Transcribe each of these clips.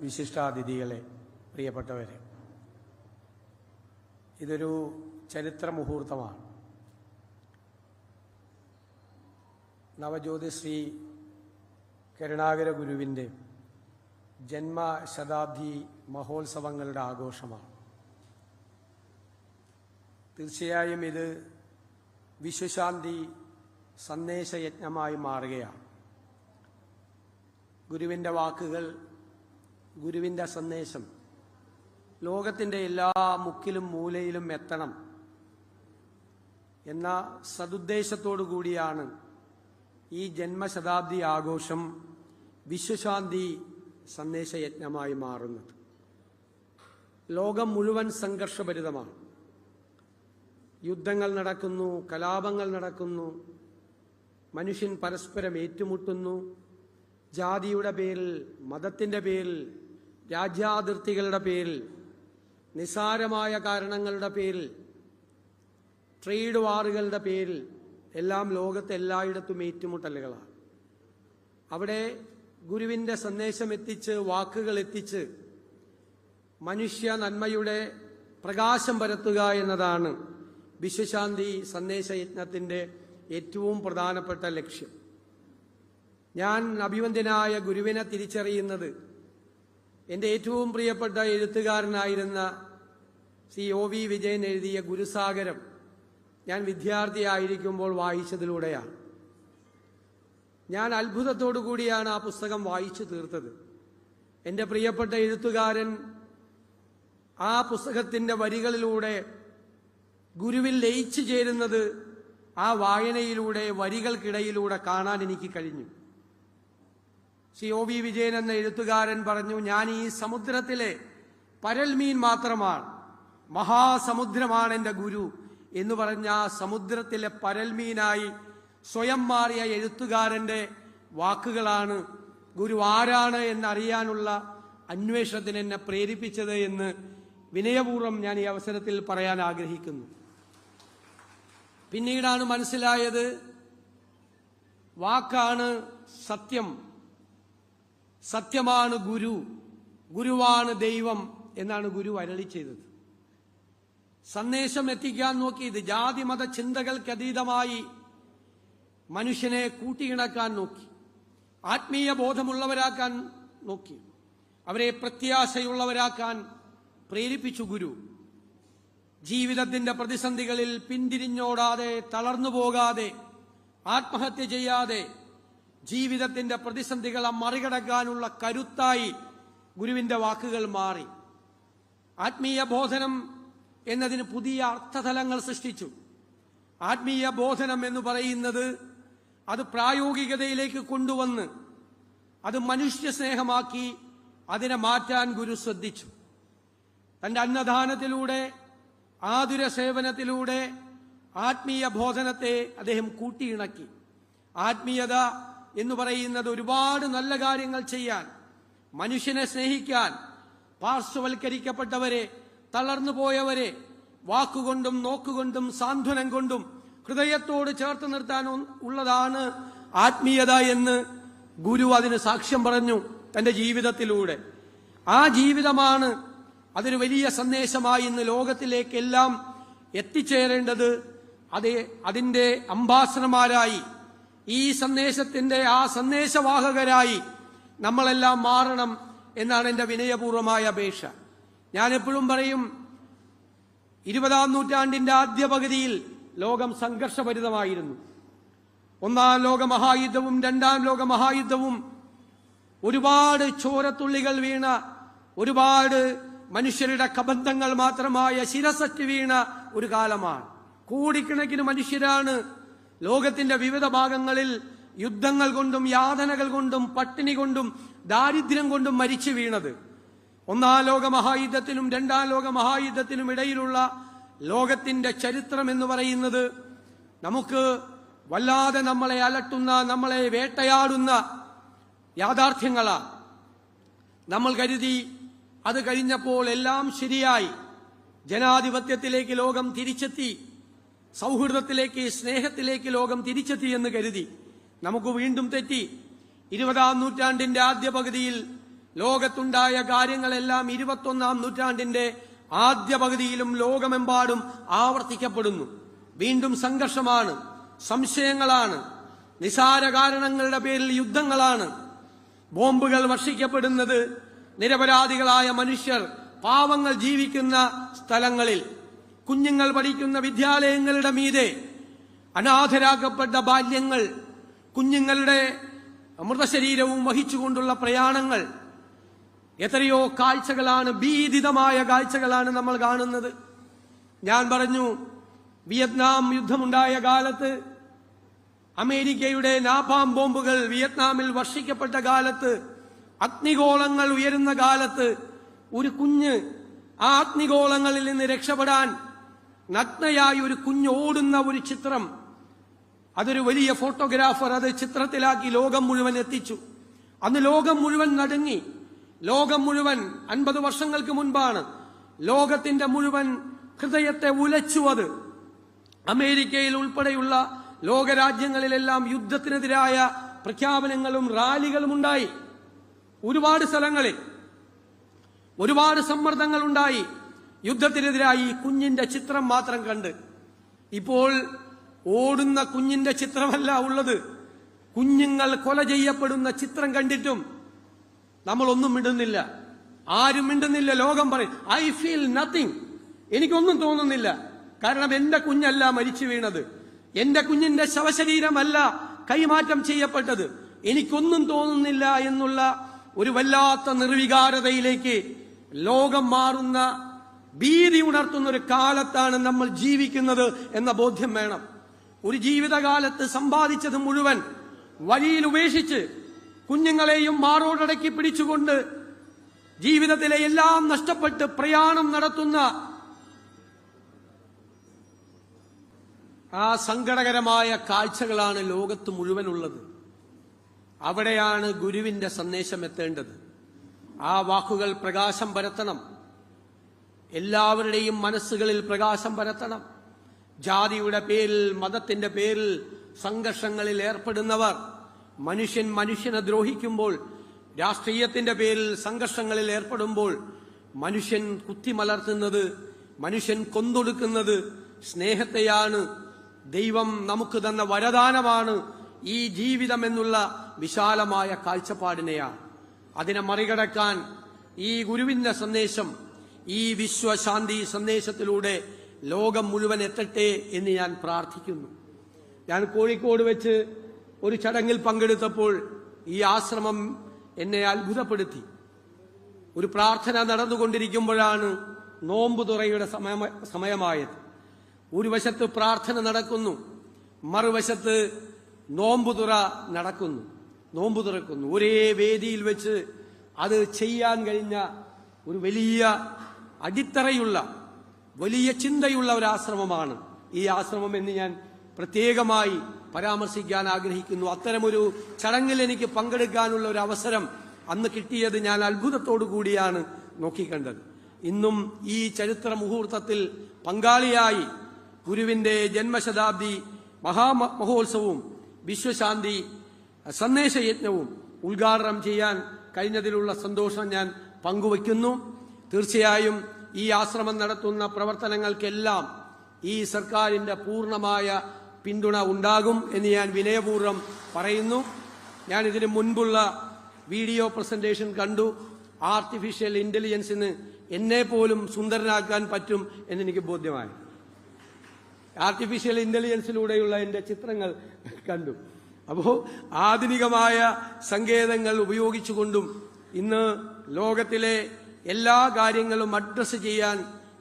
വിശിഷ്ടാതിഥികളെ, പ്രിയപ്പെട്ടവരെ, ഇതൊരു ചരിത്ര മുഹൂർത്തമാണ്. നവജ്യോതി ശ്രീ കരുണാകര ഗുരുവിൻ്റെ ജന്മശതാബ്ദി മഹോത്സവങ്ങളുടെ ആഘോഷമാണ്. തീർച്ചയായും ഇത് വിശ്വശാന്തി സന്ദേശയജ്ഞമായി മാറുകയാണ്. ഗുരുവിൻ്റെ വാക്കുകൾ, ഗുരുവിൻ്റെ സന്ദേശം ലോകത്തിൻ്റെ എല്ലാ മുക്കിലും മൂലയിലും എത്തണം എന്ന സതുദ്ദേശത്തോടു കൂടിയാണ് ഈ ജന്മശതാബ്ദി ആഘോഷം വിശ്വശാന്തി സന്ദേശയജ്ഞമായി മാറുന്നത്. ലോകം മുഴുവൻ സംഘർഷഭരിതമാണ്. യുദ്ധങ്ങൾ നടക്കുന്നു, കലാപങ്ങൾ നടക്കുന്നു, മനുഷ്യൻ പരസ്പരം ഏറ്റുമുട്ടുന്നു. ജാതിയുടെ പേരിൽ, മതത്തിൻ്റെ പേരിൽ, രാജ്യാതിർത്തികളുടെ പേരിൽ, നിസ്സാരമായ കാരണങ്ങളുടെ പേരിൽ, ട്രേഡ് വാറുകളുടെ പേരിൽ എല്ലാം ലോകത്ത് എല്ലായിടത്തും ഏറ്റുമുട്ടലുകളാണ്. അവിടെ ഗുരുവിൻ്റെ സന്ദേശം എത്തിച്ച്, വാക്കുകൾ എത്തിച്ച് മനുഷ്യ നന്മയുടെ പ്രകാശം പരത്തുക എന്നതാണ് വിശ്വശാന്തി സന്ദേശയജ്ഞത്തിൻ്റെ ഏറ്റവും പ്രധാനപ്പെട്ട ലക്ഷ്യം. ഞാൻ അഭിവന്ദ്യനായ ഗുരുവിനെ തിരിച്ചറിയുന്നത് എൻ്റെ ഏറ്റവും പ്രിയപ്പെട്ട എഴുത്തുകാരനായിരുന്ന ശ്രീ OV വിജയൻ എഴുതിയ ഗുരുസാഗരം ഞാൻ വിദ്യാർത്ഥിയായിരിക്കുമ്പോൾ വായിച്ചതിലൂടെയാണ്. ഞാൻ അത്ഭുതത്തോടു കൂടിയാണ് ആ പുസ്തകം വായിച്ചു തീർത്തത്. എൻ്റെ പ്രിയപ്പെട്ട എഴുത്തുകാരൻ ആ പുസ്തകത്തിൻ്റെ വരികളിലൂടെ ഗുരുവിൽ ലയിച്ചു ചേരുന്നത് ആ വായനയിലൂടെ, വരികൾക്കിടയിലൂടെ കാണാൻ എനിക്ക് കഴിഞ്ഞു. ശ്രീ OV വിജയൻ എന്ന എഴുത്തുകാരൻ പറഞ്ഞു, ഞാൻ ഈ സമുദ്രത്തിലെ പരൽമീൻ മാത്രമാണ്, മഹാസമുദ്രമാണ് എൻ്റെ ഗുരു എന്ന് പറഞ്ഞ ആ സമുദ്രത്തിലെ പരൽമീനായി സ്വയം മാറിയ എഴുത്തുകാരൻ്റെ വാക്കുകളാണ് ഗുരു ആരാണ് എന്നറിയാനുള്ള അന്വേഷണത്തിന് എന്നെ പ്രേരിപ്പിച്ചത് എന്ന് വിനയപൂർവ്വം ഞാൻ ഈ അവസരത്തിൽ പറയാൻ ആഗ്രഹിക്കുന്നു. പിന്നീടാണ് മനസ്സിലായത്, വാക്കാണ് സത്യം, സത്യമാണ് ഗുരു, ഗുരുവാണ് ദൈവം എന്നാണ് ഗുരു അരുളി ചെയ്തത്. സന്ദേശം എത്തിക്കാൻ നോക്കിയത് ജാതി മത ചിന്തകൾക്കതീതമായി മനുഷ്യനെ കൂട്ടിയിണക്കാൻ നോക്കി, ആത്മീയ ബോധമുള്ളവരാക്കാൻ നോക്കി, അവരെ പ്രത്യാശയുള്ളവരാക്കാൻ പ്രേരിപ്പിച്ചു ഗുരു. ജീവിതത്തിന്റെ പ്രതിസന്ധികളിൽ പിന്തിരിഞ്ഞോടാതെ, തളർന്നു പോകാതെ, ആത്മഹത്യ ചെയ്യാതെ ജീവിതത്തിന്റെ പ്രതിസന്ധികളെ മറികടക്കാനുള്ള കരുത്തായി ഗുരുവിന്റെ വാക്കുകൾ മാറി. ആത്മീയ ബോധനം എന്നതിന് പുതിയ അർത്ഥതലങ്ങൾ സൃഷ്ടിച്ചു. ആത്മീയ ബോധനം എന്ന് പറയുന്നത് അത് പ്രായോഗികതയിലേക്ക് കൊണ്ടുവന്ന് അത് മനുഷ്യ സ്നേഹമാക്കി അതിനെ മാറ്റാൻ ഗുരു ശ്രദ്ധിച്ചു. തന്റെ അന്നദാനത്തിലൂടെ, ആതുര സേവനത്തിലൂടെ ആത്മീയ ബോധനത്തെ അദ്ദേഹം കൂട്ടിയിണക്കി. ആത്മീയത എന്ന് പറയുന്നത് ഒരുപാട് നല്ല കാര്യങ്ങൾ ചെയ്യാൻ, മനുഷ്യനെ സ്നേഹിക്കാൻ, പാർശ്വവൽക്കരിക്കപ്പെട്ടവരെ, തളർന്നു പോയവരെ വാക്കുകൊണ്ടും നോക്കുകൊണ്ടും സാന്ത്വനം കൊണ്ടും ഹൃദയത്തോട് ചേർത്ത് നിർത്താൻ ഉള്ളതാണ് ആത്മീയത എന്ന് ഗുരു അതിന് സാക്ഷ്യം പറഞ്ഞു തന്റെ ജീവിതത്തിലൂടെ. ആ ജീവിതമാണ് അതൊരു വലിയ സന്ദേശമായി ഇന്ന് ലോകത്തിലേക്കെല്ലാം എത്തിച്ചേരേണ്ടത്. അതിന്റെ അംബാസഡർമാരായി, ഈ സന്ദേശത്തിന്റെ ആ സന്ദേശവാഹകരായി നമ്മളെല്ലാം മാറണം എന്നാണ് എൻ്റെ വിനയപൂർവമായ അപേക്ഷ. ഞാൻ എപ്പോഴും പറയും, 20-ാം നൂറ്റാണ്ടിന്റെ ആദ്യ പകുതിയിൽ ലോകം സംഘർഷഭരിതമായിരുന്നു. 1-ാം ലോകമഹായുദ്ധവും 2-ാം ലോകമഹായുദ്ധവും ഒരുപാട് ചോരത്തുള്ളികൾ വീണ, ഒരുപാട് മനുഷ്യരുടെ കബന്ധങ്ങൾ മാത്രമായ ശിരസറ്റ് വീണ ഒരു കാലമാണ്. കോടിക്കണക്കിന് മനുഷ്യരാണ് ലോകത്തിന്റെ വിവിധ ഭാഗങ്ങളിൽ യുദ്ധങ്ങൾ കൊണ്ടും യാതനകൾ കൊണ്ടും പട്ടിണി കൊണ്ടും ദാരിദ്ര്യം കൊണ്ടും മരിച്ചു വീണത്. 1-ാം ലോകമഹായുദ്ധത്തിനും 2-ാം ലോകമഹായുദ്ധത്തിനും ഇടയിലുള്ള ലോകത്തിന്റെ ചരിത്രം എന്ന് പറയുന്നത് നമുക്ക് വല്ലാതെ നമ്മളെ അലട്ടുന്ന, നമ്മളെ വേട്ടയാടുന്ന യാഥാർത്ഥ്യങ്ങളാണ്. നമ്മൾ കരുതി അത് കഴിഞ്ഞപ്പോൾ എല്ലാം ശരിയായി, ജനാധിപത്യത്തിലേക്ക് ലോകം തിരിച്ചെത്തി, സൗഹൃദത്തിലേക്ക്, സ്നേഹത്തിലേക്ക് ലോകം തിരിച്ചെത്തി എന്ന് കരുതി. നമുക്ക് വീണ്ടും തെറ്റി. 20-ാം നൂറ്റാണ്ടിന്റെ ആദ്യ പകുതിയിൽ ലോകത്തുണ്ടായ കാര്യങ്ങളെല്ലാം 21ാം നൂറ്റാണ്ടിന്റെ ആദ്യ പകുതിയിലും ലോകമെമ്പാടും ആവർത്തിക്കപ്പെടുന്നു. വീണ്ടും സംഘർഷമാണ്, സംശയങ്ങളാണ്, നിസാര കാരണങ്ങളുടെ പേരിൽ യുദ്ധങ്ങളാണ്, ബോംബുകൾ വർഷിക്കപ്പെടുന്നത് നിരപരാധികളായ മനുഷ്യർ, പാവങ്ങൾ ജീവിക്കുന്ന സ്ഥലങ്ങളിൽ, കുഞ്ഞുങ്ങൾ പഠിക്കുന്ന വിദ്യാലയങ്ങളുടെ മീതെ അനാഥരാക്കപ്പെട്ട ബാല്യങ്ങൾ, കുഞ്ഞുങ്ങളുടെ മൃതശരീരവും വഹിച്ചുകൊണ്ടുള്ള പ്രയാണങ്ങൾ, എത്രയോ കാഴ്ചകളാണ്, ഭീതിതമായ കാഴ്ചകളാണ് നമ്മൾ കാണുന്നത്. ഞാൻ പറഞ്ഞു, വിയറ്റ്നാം യുദ്ധമുണ്ടായ കാലത്ത് അമേരിക്കയുടെ നാപാം ബോംബുകൾ വിയറ്റ്നാമിൽ വർഷിക്കപ്പെട്ട കാലത്ത്, അഗ്നിഗോളങ്ങൾ ഉയരുന്ന കാലത്ത് ഒരു കുഞ്ഞ് ആ അഗ്നിഗോളങ്ങളിൽ നിന്ന് രക്ഷപ്പെടാൻ നഗ്നയായി ഒരു കുഞ്ഞ് ഓടുന്ന ഒരു ചിത്രം, അതൊരു വലിയ ഫോട്ടോഗ്രാഫർ അത് ചിത്രത്തിലാക്കി ലോകം മുഴുവൻ എത്തിച്ചു. അന്ന് ലോകം മുഴുവൻ നടുങ്ങി. ലോകം മുഴുവൻ 50 വർഷങ്ങൾക്ക് മുൻപാണ് ലോകത്തിന്റെ മുഴുവൻ ഹൃദയത്തെ ഉലച്ചു. അത് അമേരിക്കയിൽ ഉൾപ്പെടെയുള്ള ലോകരാജ്യങ്ങളിലെല്ലാം യുദ്ധത്തിനെതിരായ പ്രഖ്യാപനങ്ങളും റാലികളും ഉണ്ടായി. ഒരുപാട് സ്ഥലങ്ങളിൽ ഒരുപാട് സമ്മർദ്ദങ്ങൾ ഉണ്ടായി യുദ്ധത്തിനെതിരായി. കുഞ്ഞിന്റെ ചിത്രം മാത്രം കണ്ട്, ഇപ്പോൾ ഓടുന്ന കുഞ്ഞിന്റെ ചിത്രമല്ല ഉള്ളത്, കുഞ്ഞുങ്ങൾ കൊല ചെയ്യപ്പെടുന്ന ചിത്രം കണ്ടിട്ടും നമ്മളൊന്നും മിണ്ടുന്നില്ല, ആരും മിണ്ടുന്നില്ല. ലോകം പറയും ഐ ഫീൽ നത്തിങ്, എനിക്കൊന്നും തോന്നുന്നില്ല. കാരണം എന്റെ കുഞ്ഞല്ല മരിച്ചു വീണത്, എന്റെ കുഞ്ഞിന്റെ ശവശരീരമല്ല കൈമാറ്റം ചെയ്യപ്പെട്ടത്, എനിക്കൊന്നും തോന്നുന്നില്ല എന്നുള്ള ഒരു വല്ലാത്ത നിർവികാരതയിലേക്ക് ലോകം മാറുന്ന, ഭീതി ഉണർത്തുന്ന ഒരു കാലത്താണ് നമ്മൾ ജീവിക്കുന്നത് എന്ന ബോധ്യം വേണം. ഒരു ജീവിതകാലത്ത് സമ്പാദിച്ചത് മുഴുവൻ വഴിയിൽ ഉപേക്ഷിച്ച് കുഞ്ഞുങ്ങളെയും മാറോടടക്കി പിടിച്ചുകൊണ്ട് ജീവിതത്തിലെ എല്ലാം നഷ്ടപ്പെട്ട് പ്രയാണം നടത്തുന്ന ആ സങ്കടകരമായ കാഴ്ചകളാണ് ലോകത്ത് മുഴുവനുള്ളത്. അവിടെയാണ് ഗുരുവിന്റെ സന്ദേശം എത്തേണ്ടത്. ആ വാക്കുകൾ പ്രകാശം പരത്തണം, എല്ലാവരുടെയും മനസ്സുകളിൽ പ്രകാശം പരത്തണം. ജാതിയുടെ പേരിൽ, മതത്തിന്റെ പേരിൽ സംഘർഷങ്ങളിൽ ഏർപ്പെടുന്നവർ, മനുഷ്യൻ മനുഷ്യനെ ദ്രോഹിക്കുമ്പോൾ, രാഷ്ട്രീയത്തിന്റെ പേരിൽ സംഘർഷങ്ങളിൽ ഏർപ്പെടുമ്പോൾ, മനുഷ്യൻ കുത്തിമലർത്തുന്നത്, മനുഷ്യൻ കൊന്നൊടുക്കുന്നത് സ്നേഹത്തെയാണ്, ദൈവം നമുക്ക് തന്ന വരദാനമാണ് ഈ ജീവിതം എന്നുള്ള വിശാലമായ കാഴ്ചപ്പാടിനെയാണ്. അതിനെ മറികടക്കാൻ ഈ ഗുരുവിന്റെ സന്ദേശം, ഈ വിശ്വശാന്തി സന്ദേശത്തിലൂടെ ലോകം മുഴുവൻ എത്തട്ടെ എന്ന് ഞാൻ പ്രാർത്ഥിക്കുന്നു. ഞാൻ കോഴിക്കോട് വെച്ച് ഒരു ചടങ്ങിൽ പങ്കെടുത്തപ്പോൾ ഈ ആശ്രമം എന്നെ അത്ഭുതപ്പെടുത്തി. ഒരു പ്രാർത്ഥന നടന്നുകൊണ്ടിരിക്കുമ്പോഴാണ് നോമ്പുതുറയുടെ സമയമായത്. ഒരു വശത്ത് പ്രാർത്ഥന നടക്കുന്നു, മറുവശത്ത് നോമ്പുതുറ നടക്കുന്നു, നോമ്പു തുറക്കുന്നു. ഒരേ വേദിയിൽ വെച്ച് അത് ചെയ്യാൻ കഴിഞ്ഞ ഒരു വലിയ അടിത്തറയുള്ള, വലിയ ചിന്തയുള്ള ഒരു ആശ്രമമാണ് ഈ ആശ്രമം എന്ന് ഞാൻ പ്രത്യേകമായി പരാമർശിക്കാൻ ആഗ്രഹിക്കുന്നു. അത്തരമൊരു ചടങ്ങിൽ എനിക്ക് പങ്കെടുക്കാനുള്ള ഒരു അവസരം അന്ന് കിട്ടിയത് ഞാൻ അത്ഭുതത്തോടു കൂടിയാണ് നോക്കിക്കണ്ടത്. ഇന്നും ഈ ചരിത്ര മുഹൂർത്തത്തിൽ പങ്കാളിയായി ഗുരുവിന്റെ ജന്മശതാബ്ദി മഹാമഹോത്സവവും വിശ്വശാന്തി സന്ദേശയജ്ഞവും ഉദ്ഘാടനം ചെയ്യാൻ കഴിഞ്ഞതിലുള്ള സന്തോഷം ഞാൻ പങ്കുവയ്ക്കുന്നു. തീർച്ചയായും ഈ ആശ്രമം നടത്തുന്ന പ്രവർത്തനങ്ങൾക്കെല്ലാം ഈ സർക്കാരിന്റെ പൂർണ്ണമായ പിന്തുണ ഉണ്ടാകും എന്ന് ഞാൻ വിനയപൂർവ്വം പറയുന്നു. ഞാൻ ഇതിന് മുൻപുള്ള വീഡിയോ പ്രസന്റേഷൻ കണ്ടു. ആർട്ടിഫിഷ്യൽ ഇന്റലിജൻസിന് എന്നെ പോലും സുന്ദരനാക്കാൻ പറ്റും എന്നെനിക്ക് ബോധ്യമായി. ആർട്ടിഫിഷ്യൽ ഇന്റലിജൻസിലൂടെയുള്ള എന്റെ ചിത്രങ്ങൾ കണ്ടു. അപ്പോൾ ആധുനികമായ സങ്കേതങ്ങൾ ഉപയോഗിച്ചുകൊണ്ടും ഇന്ന് ലോകത്തിലെ എല്ലാ കാര്യങ്ങളും അഡ്രസ് ചെയ്യാൻ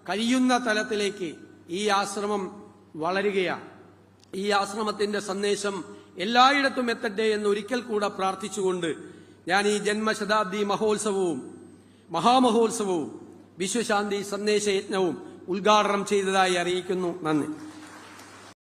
കഴിയുന്ന തലത്തിലേക്ക് ഈ ആശ്രമം വളരുകയാണ്. ഈ ആശ്രമത്തിന്റെ സന്ദേശം എല്ലായിടത്തും എത്തട്ടെ എന്ന് ഒരിക്കൽ കൂടെ പ്രാർത്ഥിച്ചുകൊണ്ട് ഞാൻ ഈ ജന്മശതാബ്ദി മഹോത്സവവും മഹാമഹോത്സവവും വിശ്വശാന്തി സന്ദേശയജ്ഞവും ഉദ്ഘാടനം ചെയ്തതായി അറിയിക്കുന്നു. നന്ദി.